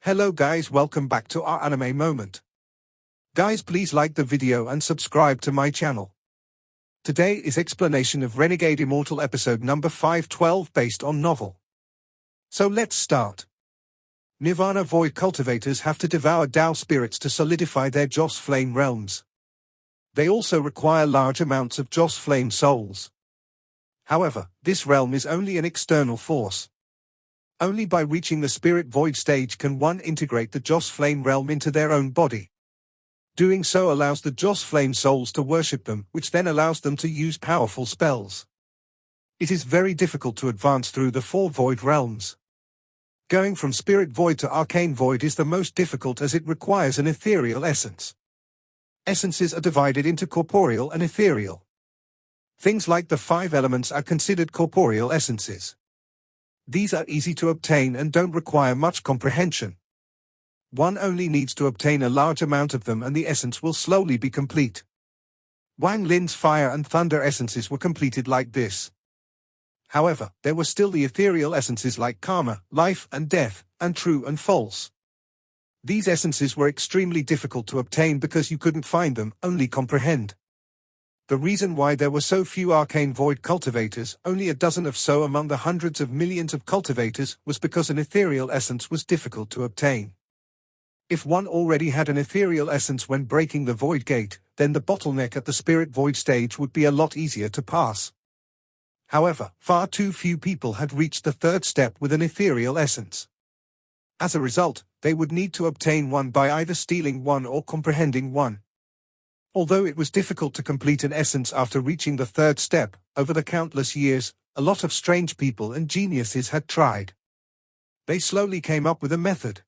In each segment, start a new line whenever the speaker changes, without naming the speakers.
Hello guys, welcome back to our anime moment. Guys, please like the video and subscribe to my channel. Today is explanation of Renegade Immortal episode number 512 based on novel. So let's start. Nirvana Void cultivators have to devour Tao spirits to solidify their Joss Flame realms. They also require large amounts of Joss Flame souls. However, this realm is only an external force. Only by reaching the Spirit Void stage can one integrate the Joss Flame realm into their own body. Doing so allows the Joss Flame souls to worship them, which then allows them to use powerful spells. It is very difficult to advance through the 4 Void realms. Going from Spirit Void to Arcane Void is the most difficult as it requires an ethereal essence. Essences are divided into corporeal and ethereal. Things like the 5 elements are considered corporeal essences. These are easy to obtain and don't require much comprehension. One only needs to obtain a large amount of them and the essence will slowly be complete. Wang Lin's fire and thunder essences were completed like this. However, there were still the ethereal essences like karma, life and death, and true and false. These essences were extremely difficult to obtain because you couldn't find them, only comprehend. The reason why there were so few Arcane Void cultivators, only a dozen or so among the hundreds of millions of cultivators, was because an ethereal essence was difficult to obtain. If one already had an ethereal essence when breaking the Void Gate, then the bottleneck at the Spirit Void stage would be a lot easier to pass. However, far too few people had reached the 3rd step with an ethereal essence. As a result, they would need to obtain one by either stealing one or comprehending one. Although it was difficult to complete an essence after reaching the 3rd step, over the countless years, a lot of strange people and geniuses had tried. They slowly came up with a method.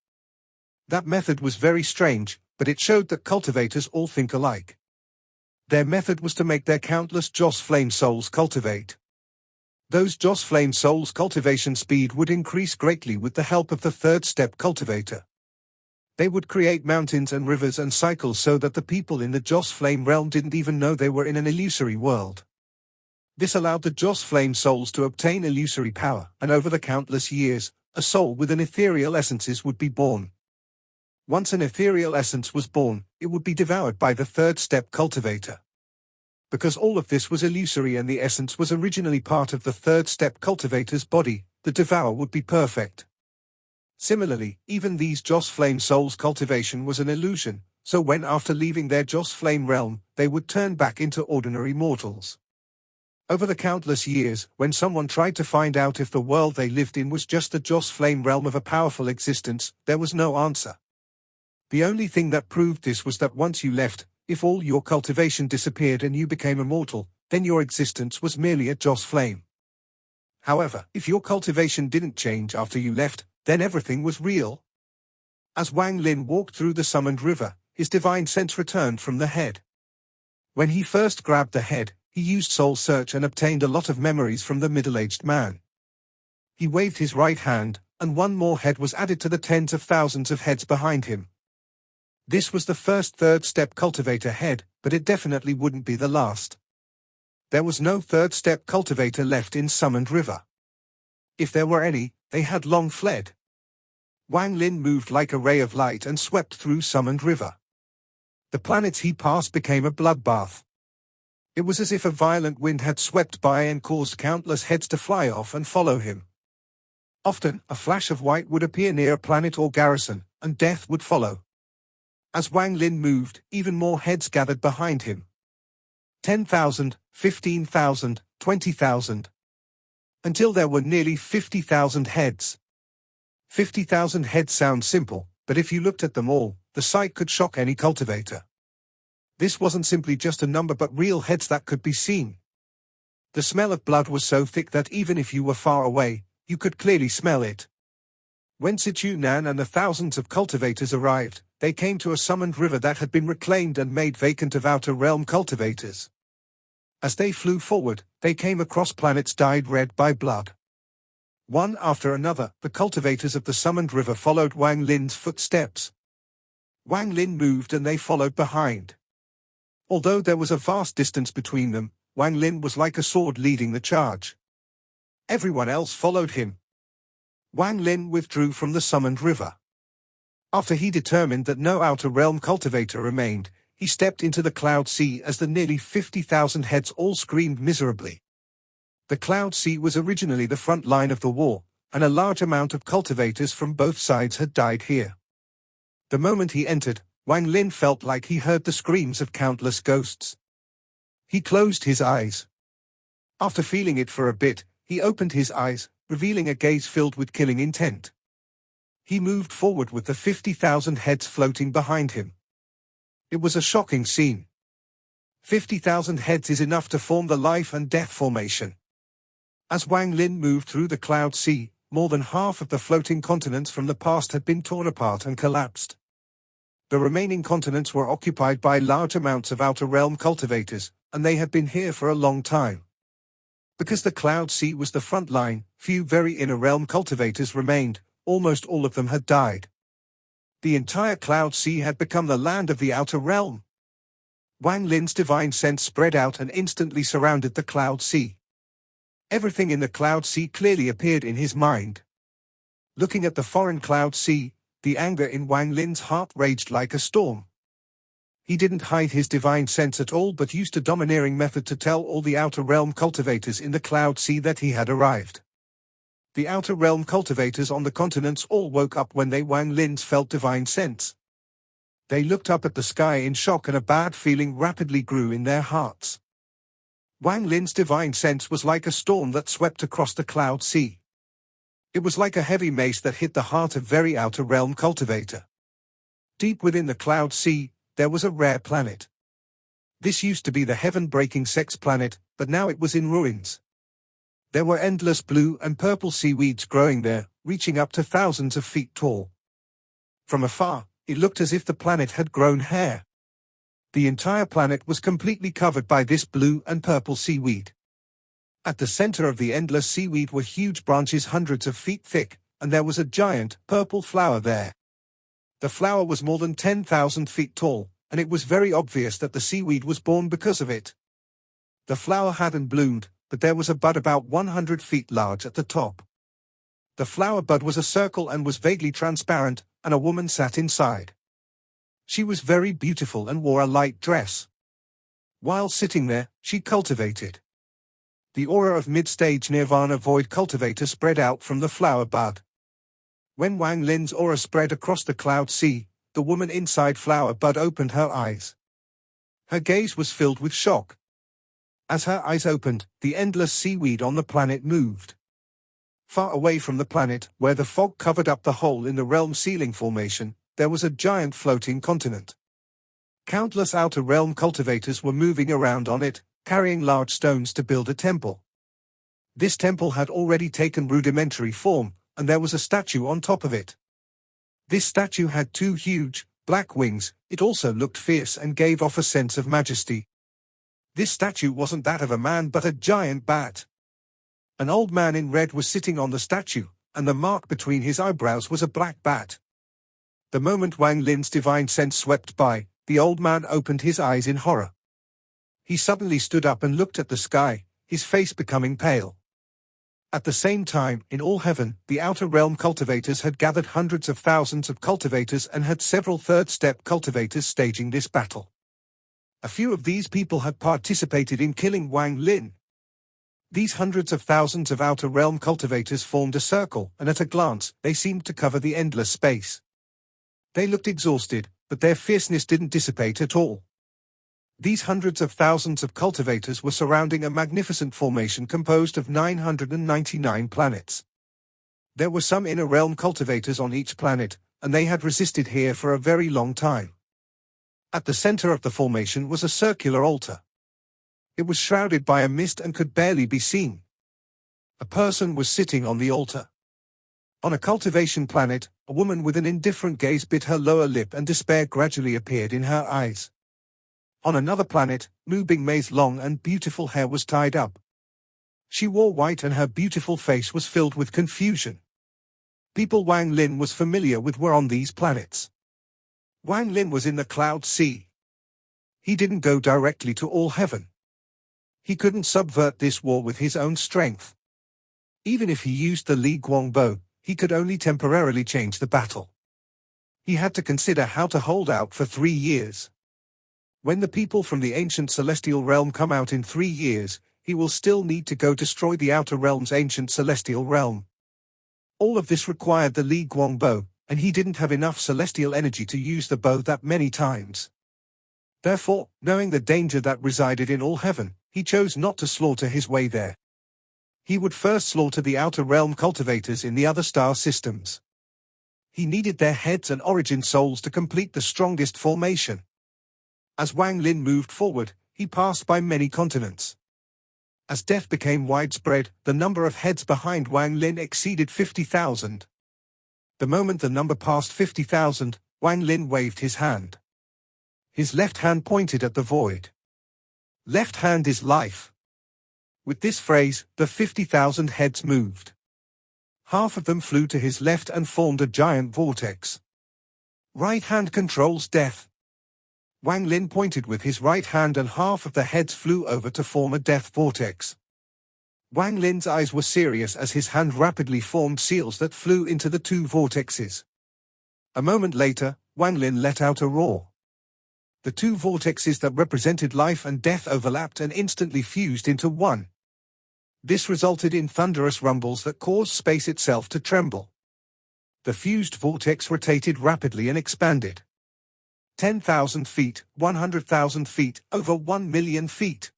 That method was very strange, but it showed that cultivators all think alike. Their method was to make their countless Joss Flame souls cultivate. Those Joss Flame souls' cultivation speed would increase greatly with the help of the 3rd step cultivator. They would create mountains and rivers and cycles so that the people in the Joss Flame realm didn't even know they were in an illusory world. This allowed the Joss Flame souls to obtain illusory power, and over the countless years, a soul with an ethereal essences would be born. Once an ethereal essence was born, it would be devoured by the 3rd step cultivator. Because all of this was illusory and the essence was originally part of the 3rd step cultivator's body, the devour would be perfect. Similarly, even these Joss Flame souls' cultivation was an illusion, so when after leaving their Joss Flame realm, they would turn back into ordinary mortals. Over the countless years, when someone tried to find out if the world they lived in was just the Joss Flame realm of a powerful existence, there was no answer. The only thing that proved this was that once you left, if all your cultivation disappeared and you became immortal, then your existence was merely a Joss Flame. However, if your cultivation didn't change after you left, then everything was real. As Wang Lin walked through the summoned river, his divine sense returned from the head. When he first grabbed the head, he used soul search and obtained a lot of memories from the middle-aged man. He waved his right hand, and one more head was added to the tens of thousands of heads behind him. This was the first 3rd step cultivator head, but it definitely wouldn't be the last. There was no 3rd step cultivator left in Summoned River. If there were any, they had long fled. Wang Lin moved like a ray of light and swept through Summoned River. The planets he passed became a bloodbath. It was as if a violent wind had swept by and caused countless heads to fly off and follow him. Often, a flash of white would appear near a planet or garrison, and death would follow. As Wang Lin moved, even more heads gathered behind him. 10,000, 15,000, 20,000. Until there were nearly 50,000 heads. 50,000 heads sounds simple, but if you looked at them all, the sight could shock any cultivator. This wasn't simply just a number but real heads that could be seen. The smell of blood was so thick that even if you were far away, you could clearly smell it. When Sichu Nan and the thousands of cultivators arrived, they came to a summoned river that had been reclaimed and made vacant of outer realm cultivators. As they flew forward, they came across planets dyed red by blood. One after another, the cultivators of the summoned river followed Wang Lin's footsteps. Wang Lin moved and they followed behind. Although there was a vast distance between them, Wang Lin was like a sword leading the charge. Everyone else followed him. Wang Lin withdrew from the summoned river. After he determined that no outer realm cultivator remained, he stepped into the Cloud Sea as the nearly 50,000 heads all screamed miserably. The Cloud Sea was originally the front line of the war, and a large amount of cultivators from both sides had died here. The moment he entered, Wang Lin felt like he heard the screams of countless ghosts. He closed his eyes. After feeling it for a bit, he opened his eyes, revealing a gaze filled with killing intent. He moved forward with the 50,000 heads floating behind him. It was a shocking scene. 50,000 heads is enough to form the life and death formation. As Wang Lin moved through the Cloud Sea, more than half of the floating continents from the past had been torn apart and collapsed. The remaining continents were occupied by large amounts of outer realm cultivators, and they had been here for a long time. Because the Cloud Sea was the front line, few very inner realm cultivators remained, almost all of them had died. The entire Cloud Sea had become the land of the outer realm. Wang Lin's divine sense spread out and instantly surrounded the Cloud Sea. Everything in the Cloud Sea clearly appeared in his mind. Looking at the foreign Cloud Sea, the anger in Wang Lin's heart raged like a storm. He didn't hide his divine sense at all but used a domineering method to tell all the outer realm cultivators in the Cloud Sea that he had arrived. The outer realm cultivators on the continents all woke up when they Wang Lin's felt divine sense. They looked up at the sky in shock and a bad feeling rapidly grew in their hearts. Wang Lin's divine sense was like a storm that swept across the Cloud Sea. It was like a heavy mace that hit the heart of very outer realm cultivator. Deep within the Cloud Sea, there was a rare planet. This used to be the heaven-breaking sex planet, but now it was in ruins. There were endless blue and purple seaweeds growing there, reaching up to thousands of feet tall. From afar, it looked as if the planet had grown hair. The entire planet was completely covered by this blue and purple seaweed. At the center of the endless seaweed were huge branches hundreds of feet thick, and there was a giant, purple flower there. The flower was more than 10,000 feet tall, and it was very obvious that the seaweed was born because of it. The flower hadn't bloomed, but there was a bud about 100 feet large at the top. The flower bud was a circle and was vaguely transparent, and a woman sat inside. She was very beautiful and wore a light dress. While sitting there, she cultivated. The aura of mid-stage nirvana void cultivator spread out from the flower bud. When Wang Lin's aura spread across the Cloud Sea, the woman inside flower bud opened her eyes. Her gaze was filled with shock. As her eyes opened, the endless seaweed on the planet moved. Far away from the planet, where the fog covered up the hole in the realm ceiling formation, there was a giant floating continent. Countless outer realm cultivators were moving around on it, carrying large stones to build a temple. This temple had already taken rudimentary form, and there was a statue on top of it. This statue had two huge, black wings. It also looked fierce and gave off a sense of majesty. This statue wasn't that of a man but a giant bat. An old man in red was sitting on the statue, and the mark between his eyebrows was a black bat. The moment Wang Lin's divine sense swept by, the old man opened his eyes in horror. He suddenly stood up and looked at the sky, his face becoming pale. At the same time, in all heaven, the outer realm cultivators had gathered hundreds of thousands of cultivators and had several third-step cultivators staging this battle. A few of these people had participated in killing Wang Lin. These hundreds of thousands of outer realm cultivators formed a circle, and at a glance, they seemed to cover the endless space. They looked exhausted, but their fierceness didn't dissipate at all. These hundreds of thousands of cultivators were surrounding a magnificent formation composed of 999 planets. There were some inner realm cultivators on each planet, and they had resisted here for a very long time. At the center of the formation was a circular altar. It was shrouded by a mist and could barely be seen. A person was sitting on the altar. On a cultivation planet, a woman with an indifferent gaze bit her lower lip and despair gradually appeared in her eyes. On another planet, Mu Bingmei's long and beautiful hair was tied up. She wore white and her beautiful face was filled with confusion. People Wang Lin was familiar with were on these planets. Wang Lin was in the Cloud Sea. He didn't go directly to all heaven. He couldn't subvert this war with his own strength. Even if he used the Li Guangbo, he could only temporarily change the battle. He had to consider how to hold out for 3 years. When the people from the ancient celestial realm come out in 3 years, he will still need to go destroy the outer realm's ancient celestial realm. All of this required the Li Guang bow, and he didn't have enough celestial energy to use the bow that many times. Therefore, knowing the danger that resided in all heaven, he chose not to slaughter his way there. He would first slaughter the outer realm cultivators in the other star systems. He needed their heads and origin souls to complete the strongest formation. As Wang Lin moved forward, he passed by many continents. As death became widespread, the number of heads behind Wang Lin exceeded 50,000. The moment the number passed 50,000, Wang Lin waved his hand. His left hand pointed at the void. Left hand is life. With this phrase, the 50,000 heads moved. Half of them flew to his left and formed a giant vortex. Right hand controls death. Wang Lin pointed with his right hand and half of the heads flew over to form a death vortex. Wang Lin's eyes were serious as his hand rapidly formed seals that flew into the two vortexes. A moment later, Wang Lin let out a roar. The two vortexes that represented life and death overlapped and instantly fused into one. This resulted in thunderous rumbles that caused space itself to tremble. The fused vortex rotated rapidly and expanded. 10,000 feet, 100,000 feet, over 1 million feet.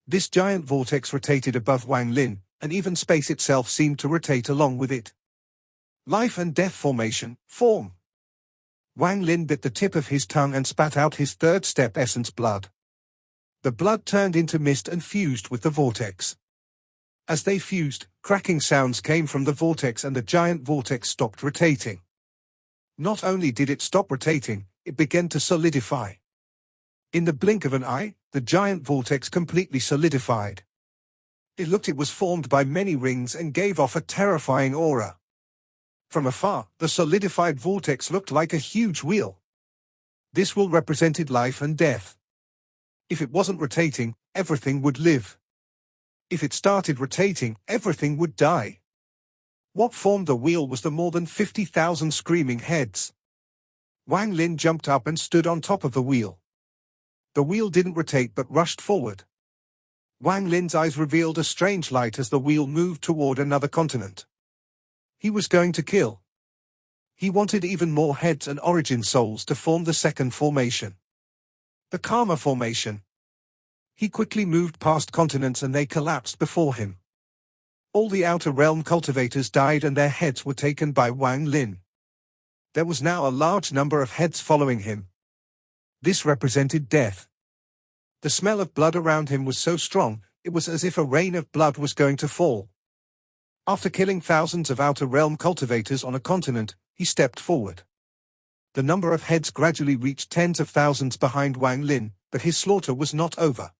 This giant vortex rotated above Wang Lin, and even space itself seemed to rotate along with it. Life and death formation, form. Wang Lin bit the tip of his tongue and spat out his third step essence blood. The blood turned into mist and fused with the vortex. As they fused, cracking sounds came from the vortex and the giant vortex stopped rotating. Not only did it stop rotating, it began to solidify. In the blink of an eye, the giant vortex completely solidified. It was formed by many rings and gave off a terrifying aura. From afar, the solidified vortex looked like a huge wheel. This wheel represented life and death. If it wasn't rotating, everything would live. If it started rotating, everything would die. What formed the wheel was the more than 50,000 screaming heads. Wang Lin jumped up and stood on top of the wheel. The wheel didn't rotate but rushed forward. Wang Lin's eyes revealed a strange light as the wheel moved toward another continent. He was going to kill. He wanted even more heads and origin souls to form the second formation. The Karma formation. He quickly moved past continents and they collapsed before him. All the outer realm cultivators died and their heads were taken by Wang Lin. There was now a large number of heads following him. This represented death. The smell of blood around him was so strong, it was as if a rain of blood was going to fall. After killing thousands of outer realm cultivators on a continent, he stepped forward. The number of heads gradually reached tens of thousands behind Wang Lin, but his slaughter was not over.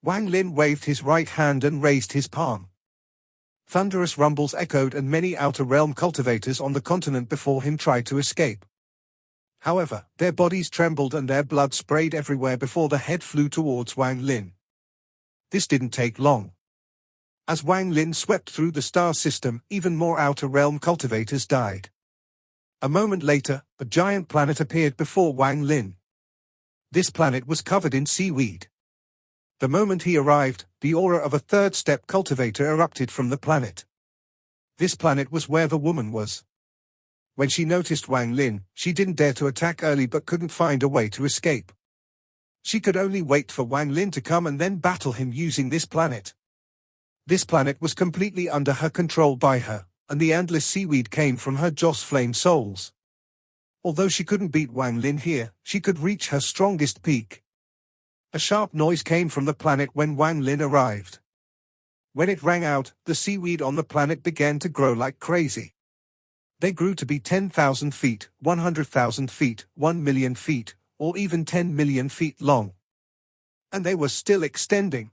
Wang Lin waved his right hand and raised his palm. Thunderous rumbles echoed and many outer realm cultivators on the continent before him tried to escape. However, their bodies trembled and their blood sprayed everywhere before the head flew towards Wang Lin. This didn't take long. As Wang Lin swept through the star system, even more outer realm cultivators died. A moment later, a giant planet appeared before Wang Lin. This planet was covered in seaweed. The moment he arrived, the aura of a third-step cultivator erupted from the planet. This planet was where the woman was. When she noticed Wang Lin, she didn't dare to attack early but couldn't find a way to escape. She could only wait for Wang Lin to come and then battle him using this planet. This planet was completely under her control by her, and the endless seaweed came from her Joss flame souls. Although she couldn't beat Wang Lin here, she could reach her strongest peak. A sharp noise came from the planet when Wang Lin arrived. When it rang out, the seaweed on the planet began to grow like crazy. They grew to be 10,000 feet, 100,000 feet, 1 million feet, or even 10 million feet long. And they were still extending.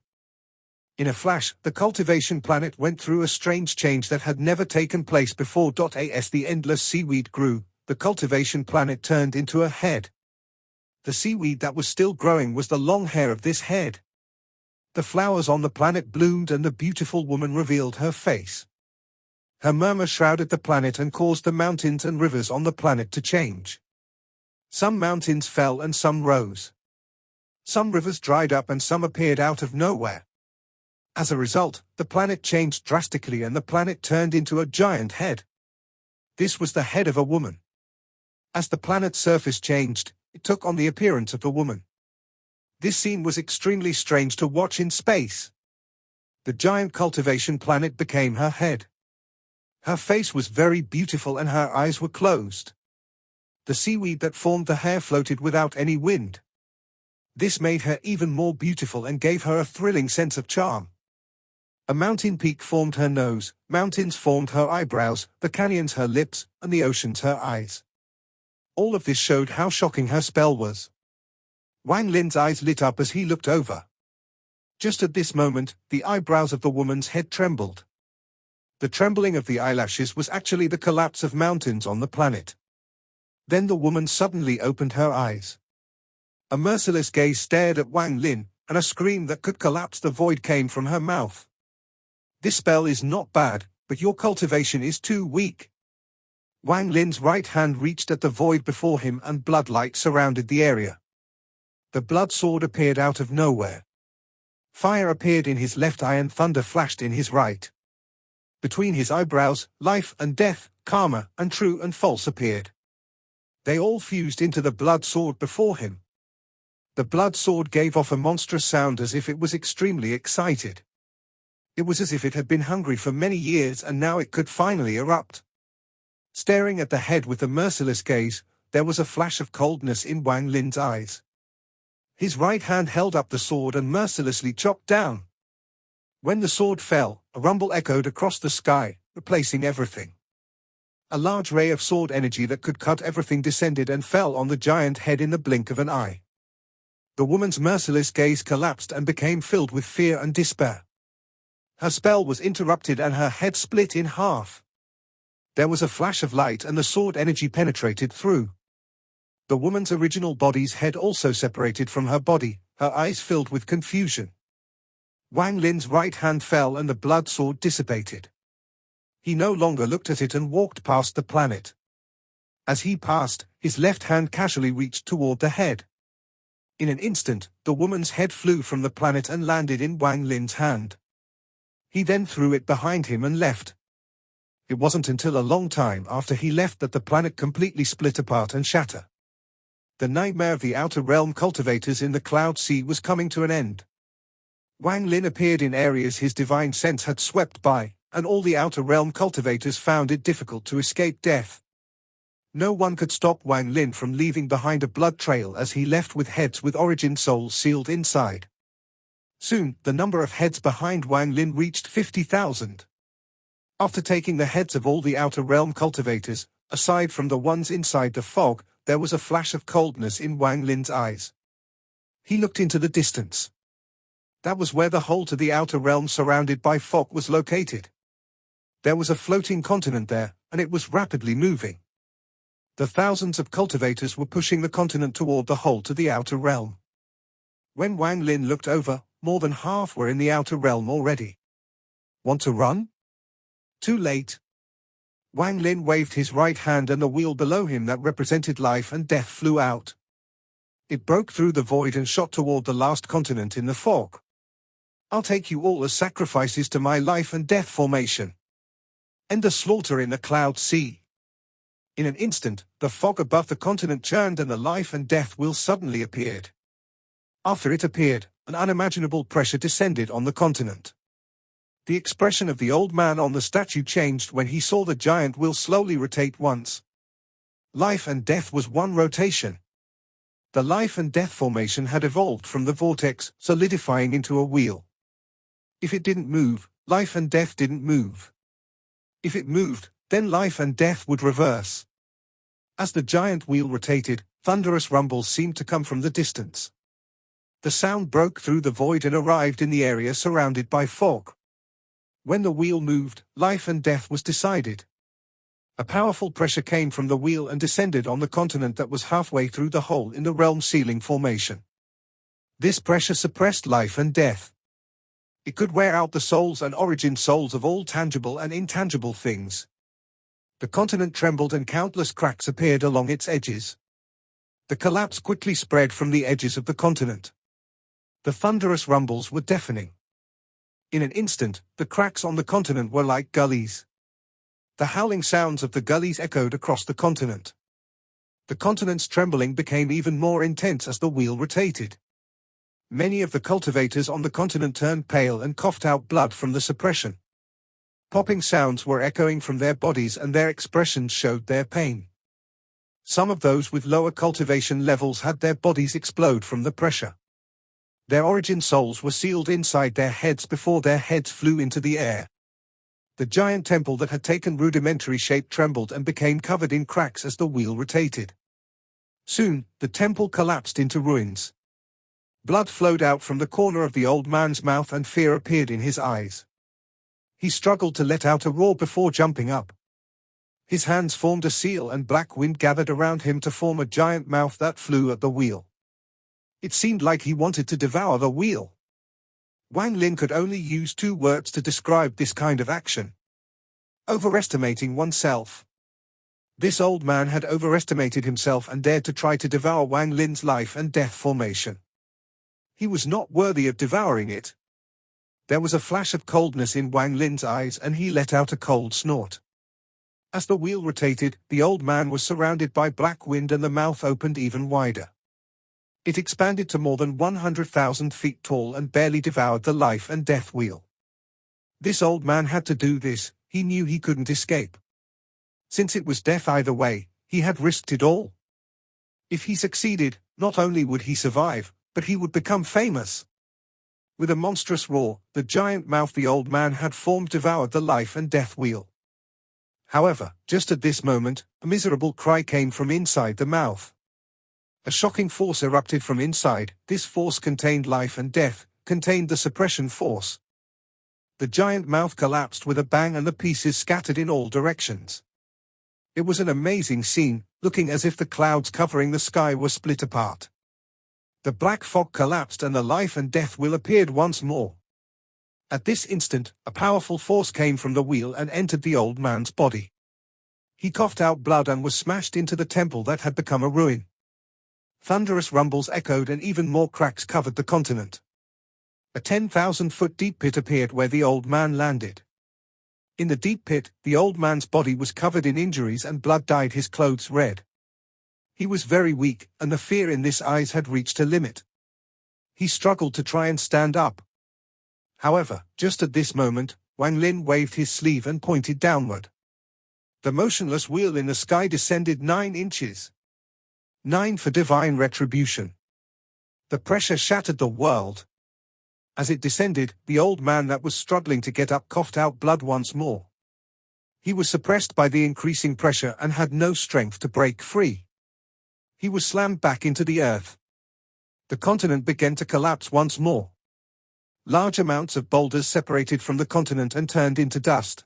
In a flash, the cultivation planet went through a strange change that had never taken place before. As the endless seaweed grew, the cultivation planet turned into a head. The seaweed that was still growing was the long hair of this head. The flowers on the planet bloomed and the beautiful woman revealed her face. Her murmur shrouded the planet and caused the mountains and rivers on the planet to change. Some mountains fell and some rose. Some rivers dried up and some appeared out of nowhere. As a result, the planet changed drastically and the planet turned into a giant head. This was the head of a woman. As the planet's surface changed, it took on the appearance of the woman. This scene was extremely strange to watch in space. The giant cultivation planet became her head. Her face was very beautiful and her eyes were closed. The seaweed that formed the hair floated without any wind. This made her even more beautiful and gave her a thrilling sense of charm. A mountain peak formed her nose, mountains formed her eyebrows, the canyons her lips, and the oceans her eyes. All of this showed how shocking her spell was. Wang Lin's eyes lit up as he looked over. Just at this moment, the eyebrows of the woman's head trembled. The trembling of the eyelashes was actually the collapse of mountains on the planet. Then the woman suddenly opened her eyes. A merciless gaze stared at Wang Lin, and a scream that could collapse the void came from her mouth. This spell is not bad, but your cultivation is too weak. Wang Lin's right hand reached at the void before him and bloodlight surrounded the area. The blood sword appeared out of nowhere. Fire appeared in his left eye and thunder flashed in his right. Between his eyebrows, life and death, karma and true and false appeared. They all fused into the blood sword before him. The blood sword gave off a monstrous sound as if it was extremely excited. It was as if it had been hungry for many years and now it could finally erupt. Staring at the head with a merciless gaze, there was a flash of coldness in Wang Lin's eyes. His right hand held up the sword and mercilessly chopped down. When the sword fell, a rumble echoed across the sky, replacing everything. A large ray of sword energy that could cut everything descended and fell on the giant head in the blink of an eye. The woman's merciless gaze collapsed and became filled with fear and despair. Her spell was interrupted and her head split in half. There was a flash of light and the sword energy penetrated through. The woman's original body's head also separated from her body, her eyes filled with confusion. Wang Lin's right hand fell and the blood sword dissipated. He no longer looked at it and walked past the planet. As he passed, his left hand casually reached toward the head. In an instant, the woman's head flew from the planet and landed in Wang Lin's hand. He then threw it behind him and left. It wasn't until a long time after he left that the planet completely split apart and shattered. The nightmare of the outer realm cultivators in the cloud sea was coming to an end. Wang Lin appeared in areas his divine sense had swept by, and all the outer realm cultivators found it difficult to escape death. No one could stop Wang Lin from leaving behind a blood trail as he left with heads with origin souls sealed inside. Soon, the number of heads behind Wang Lin reached 50,000. After taking the heads of all the outer realm cultivators, aside from the ones inside the fog, there was a flash of coldness in Wang Lin's eyes. He looked into the distance. That was where the hole to the outer realm surrounded by fog was located. There was a floating continent there, and it was rapidly moving. The thousands of cultivators were pushing the continent toward the hole to the outer realm. When Wang Lin looked over, more than half were in the outer realm already. Want to run? Too late. Wang Lin waved his right hand and the wheel below him that represented life and death flew out. It broke through the void and shot toward the last continent in the fog. I'll take you all as sacrifices to my life and death formation. End the slaughter in the cloud sea. In an instant, the fog above the continent churned and the life and death wheel suddenly appeared. After it appeared, an unimaginable pressure descended on the continent. The expression of the old man on the statue changed when he saw the giant wheel slowly rotate once. Life and death was one rotation. The life and death formation had evolved from the vortex, solidifying into a wheel. If it didn't move, life and death didn't move. If it moved, then life and death would reverse. As the giant wheel rotated, thunderous rumbles seemed to come from the distance. The sound broke through the void and arrived in the area surrounded by fog. When the wheel moved, life and death was decided. A powerful pressure came from the wheel and descended on the continent that was halfway through the hole in the realm ceiling formation. This pressure suppressed life and death. It could wear out the souls and origin souls of all tangible and intangible things. The continent trembled and countless cracks appeared along its edges. The collapse quickly spread from the edges of the continent. The thunderous rumbles were deafening. In an instant, the cracks on the continent were like gullies. The howling sounds of the gullies echoed across the continent. The continent's trembling became even more intense as the wheel rotated. Many of the cultivators on the continent turned pale and coughed out blood from the suppression. Popping sounds were echoing from their bodies and their expressions showed their pain. Some of those with lower cultivation levels had their bodies explode from the pressure. Their origin souls were sealed inside their heads before their heads flew into the air. The giant temple that had taken rudimentary shape trembled and became covered in cracks as the wheel rotated. Soon, the temple collapsed into ruins. Blood flowed out from the corner of the old man's mouth and fear appeared in his eyes. He struggled to let out a roar before jumping up. His hands formed a seal and black wind gathered around him to form a giant mouth that flew at the wheel. It seemed like he wanted to devour the wheel. Wang Lin could only use 2 words to describe this kind of action. Overestimating oneself. This old man had overestimated himself and dared to try to devour Wang Lin's life and death formation. He was not worthy of devouring it. There was a flash of coldness in Wang Lin's eyes and he let out a cold snort. As the wheel rotated, the old man was surrounded by black wind and the mouth opened even wider. It expanded to more than 100,000 feet tall and barely devoured the life and death wheel. This old man had to do this, he knew he couldn't escape. Since it was death either way, he had risked it all. If he succeeded, not only would he survive, but he would become famous. With a monstrous roar, the giant mouth the old man had formed devoured the life and death wheel. However, just at this moment, a miserable cry came from inside the mouth. A shocking force erupted from inside. This force contained life and death, contained the suppression force. The giant mouth collapsed with a bang and the pieces scattered in all directions. It was an amazing scene, looking as if the clouds covering the sky were split apart. The black fog collapsed and the life and death wheel appeared once more. At this instant, a powerful force came from the wheel and entered the old man's body. He coughed out blood and was smashed into the temple that had become a ruin. Thunderous rumbles echoed and even more cracks covered the continent. A 10,000-foot deep pit appeared where the old man landed. In the deep pit, the old man's body was covered in injuries and blood dyed his clothes red. He was very weak, and the fear in his eyes had reached a limit. He struggled to try and stand up. However, just at this moment, Wang Lin waved his sleeve and pointed downward. The motionless wheel in the sky descended 9 inches. 9 for divine retribution. The pressure shattered the world. As it descended, the old man that was struggling to get up coughed out blood once more. He was suppressed by the increasing pressure and had no strength to break free. He was slammed back into the earth. The continent began to collapse once more. Large amounts of boulders separated from the continent and turned into dust.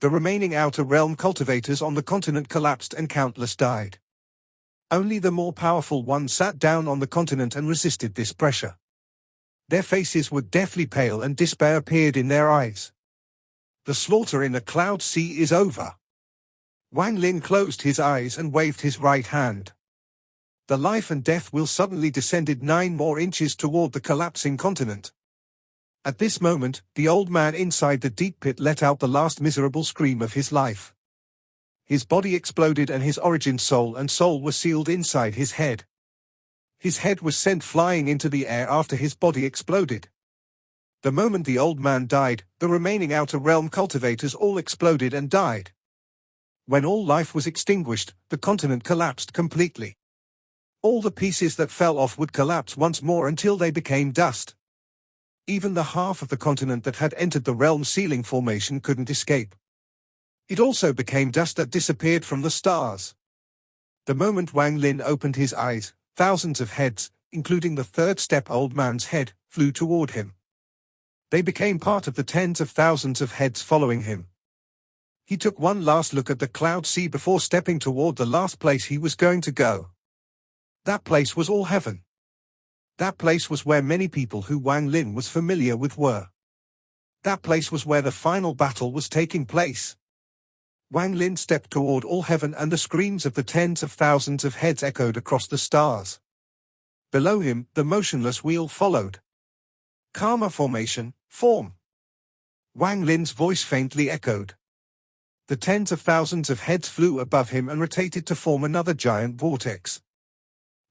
The remaining outer realm cultivators on the continent collapsed and countless died. Only the more powerful ones sat down on the continent and resisted this pressure. Their faces were deathly pale and despair appeared in their eyes. The slaughter in the cloud sea is over. Wang Lin closed his eyes and waved his right hand. The life and death wheel suddenly descended 9 more inches toward the collapsing continent. At this moment, the old man inside the deep pit let out the last miserable scream of his life. His body exploded and his origin soul and soul were sealed inside his head. His head was sent flying into the air after his body exploded. The moment the old man died, the remaining outer realm cultivators all exploded and died. When all life was extinguished, the continent collapsed completely. All the pieces that fell off would collapse once more until they became dust. Even the half of the continent that had entered the realm sealing formation couldn't escape. It also became dust that disappeared from the stars. The moment Wang Lin opened his eyes, thousands of heads, including the third step old man's head, flew toward him. They became part of the tens of thousands of heads following him. He took one last look at the cloud sea before stepping toward the last place he was going to go. That place was all heaven. That place was where many people who Wang Lin was familiar with were. That place was where the final battle was taking place. Wang Lin stepped toward all heaven and the screams of the tens of thousands of heads echoed across the stars. Below him, the motionless wheel followed. Karma formation, form. Wang Lin's voice faintly echoed. The tens of thousands of heads flew above him and rotated to form another giant vortex.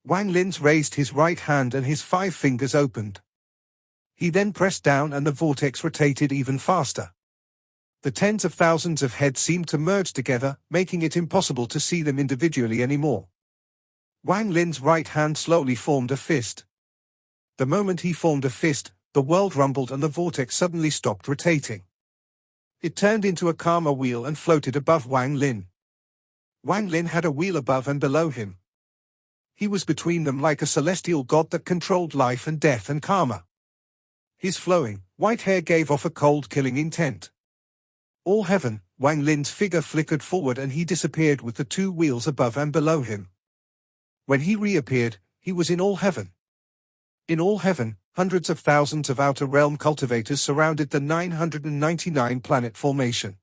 Wang Lin raised his right hand and his 5 fingers opened. He then pressed down and the vortex rotated even faster. The tens of thousands of heads seemed to merge together, making it impossible to see them individually anymore. Wang Lin's right hand slowly formed a fist. The moment he formed a fist, the world rumbled and the vortex suddenly stopped rotating. It turned into a karma wheel and floated above Wang Lin. Wang Lin had a wheel above and below him. He was between them like a celestial god that controlled life and death and karma. His flowing, white hair gave off a cold killing intent. All heaven, Wang Lin's figure flickered forward and he disappeared with the 2 wheels above and below him. When he reappeared, he was in all heaven. In all heaven, hundreds of thousands of outer realm cultivators surrounded the 999 planet formation.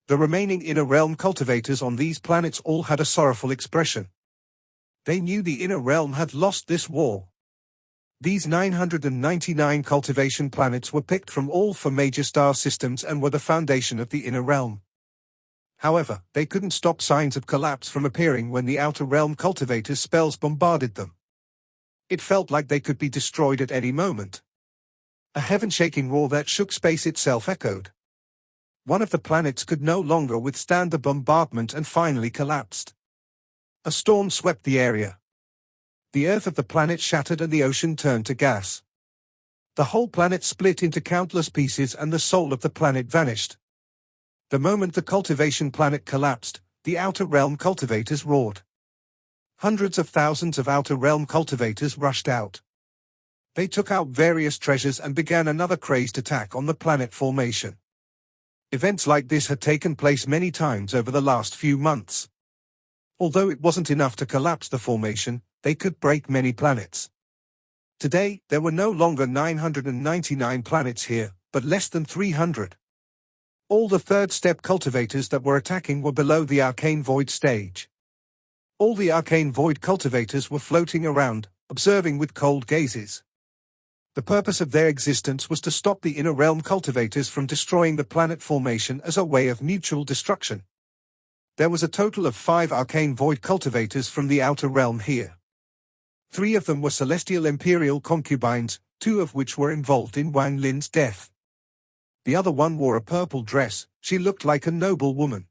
The remaining inner realm cultivators on these planets all had a sorrowful expression. They knew the inner realm had lost this war. These 999 cultivation planets were picked from all 4 major star systems and were the foundation of the inner realm. However, they couldn't stop signs of collapse from appearing when the outer realm cultivators' spells bombarded them. It felt like they could be destroyed at any moment. A heaven-shaking roar that shook space itself echoed. One of the planets could no longer withstand the bombardment and finally collapsed. A storm swept the area. The earth of the planet shattered and the ocean turned to gas. The whole planet split into countless pieces and the soul of the planet vanished. The moment the cultivation planet collapsed, the outer realm cultivators roared. Hundreds of thousands of outer realm cultivators rushed out. They took out various treasures and began another crazed attack on the planet formation. Events like this had taken place many times over the last few months. Although it wasn't enough to collapse the formation, they could break many planets. Today, there were no longer 999 planets here, but less than 300. All the 3rd step cultivators that were attacking were below the arcane void stage. All the arcane void cultivators were floating around, observing with cold gazes. The purpose of their existence was to stop the inner realm cultivators from destroying the planet formation as a way of mutual destruction. There was a total of 5 arcane void cultivators from the outer realm here. 3 of them were celestial imperial concubines, 2 of which were involved in Wang Lin's death. The other one wore a purple dress. She looked like a noble woman.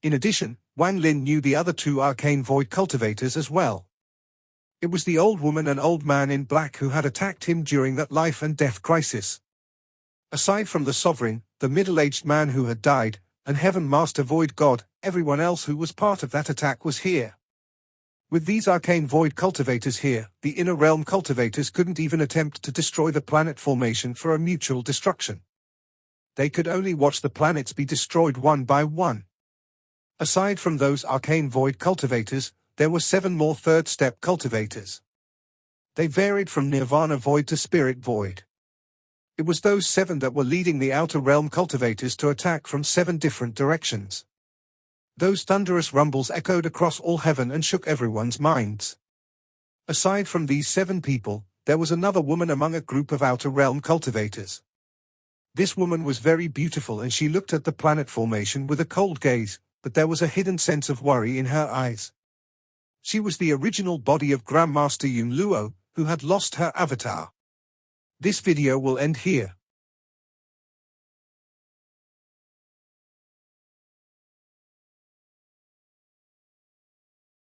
In addition, Wang Lin knew the other 2 arcane void cultivators as well. It was the old woman and old man in black who had attacked him during that life and death crisis. Aside from the sovereign, the middle-aged man who had died, and Heaven Master Void God, everyone else who was part of that attack was here. With these arcane void cultivators here, the inner realm cultivators couldn't even attempt to destroy the planet formation for a mutual destruction. They could only watch the planets be destroyed one by one. Aside from those arcane void cultivators, there were 7 more 3rd step cultivators. They varied from Nirvana Void to Spirit Void. It was those 7 that were leading the outer realm cultivators to attack from 7 different directions. Those thunderous rumbles echoed across all heaven and shook everyone's minds. Aside from these 7 people, there was another woman among a group of outer realm cultivators. This woman was very beautiful and she looked at the planet formation with a cold gaze, but there was a hidden sense of worry in her eyes. She was the original body of Grandmaster Yun Luo, who had lost her avatar. This video will end here.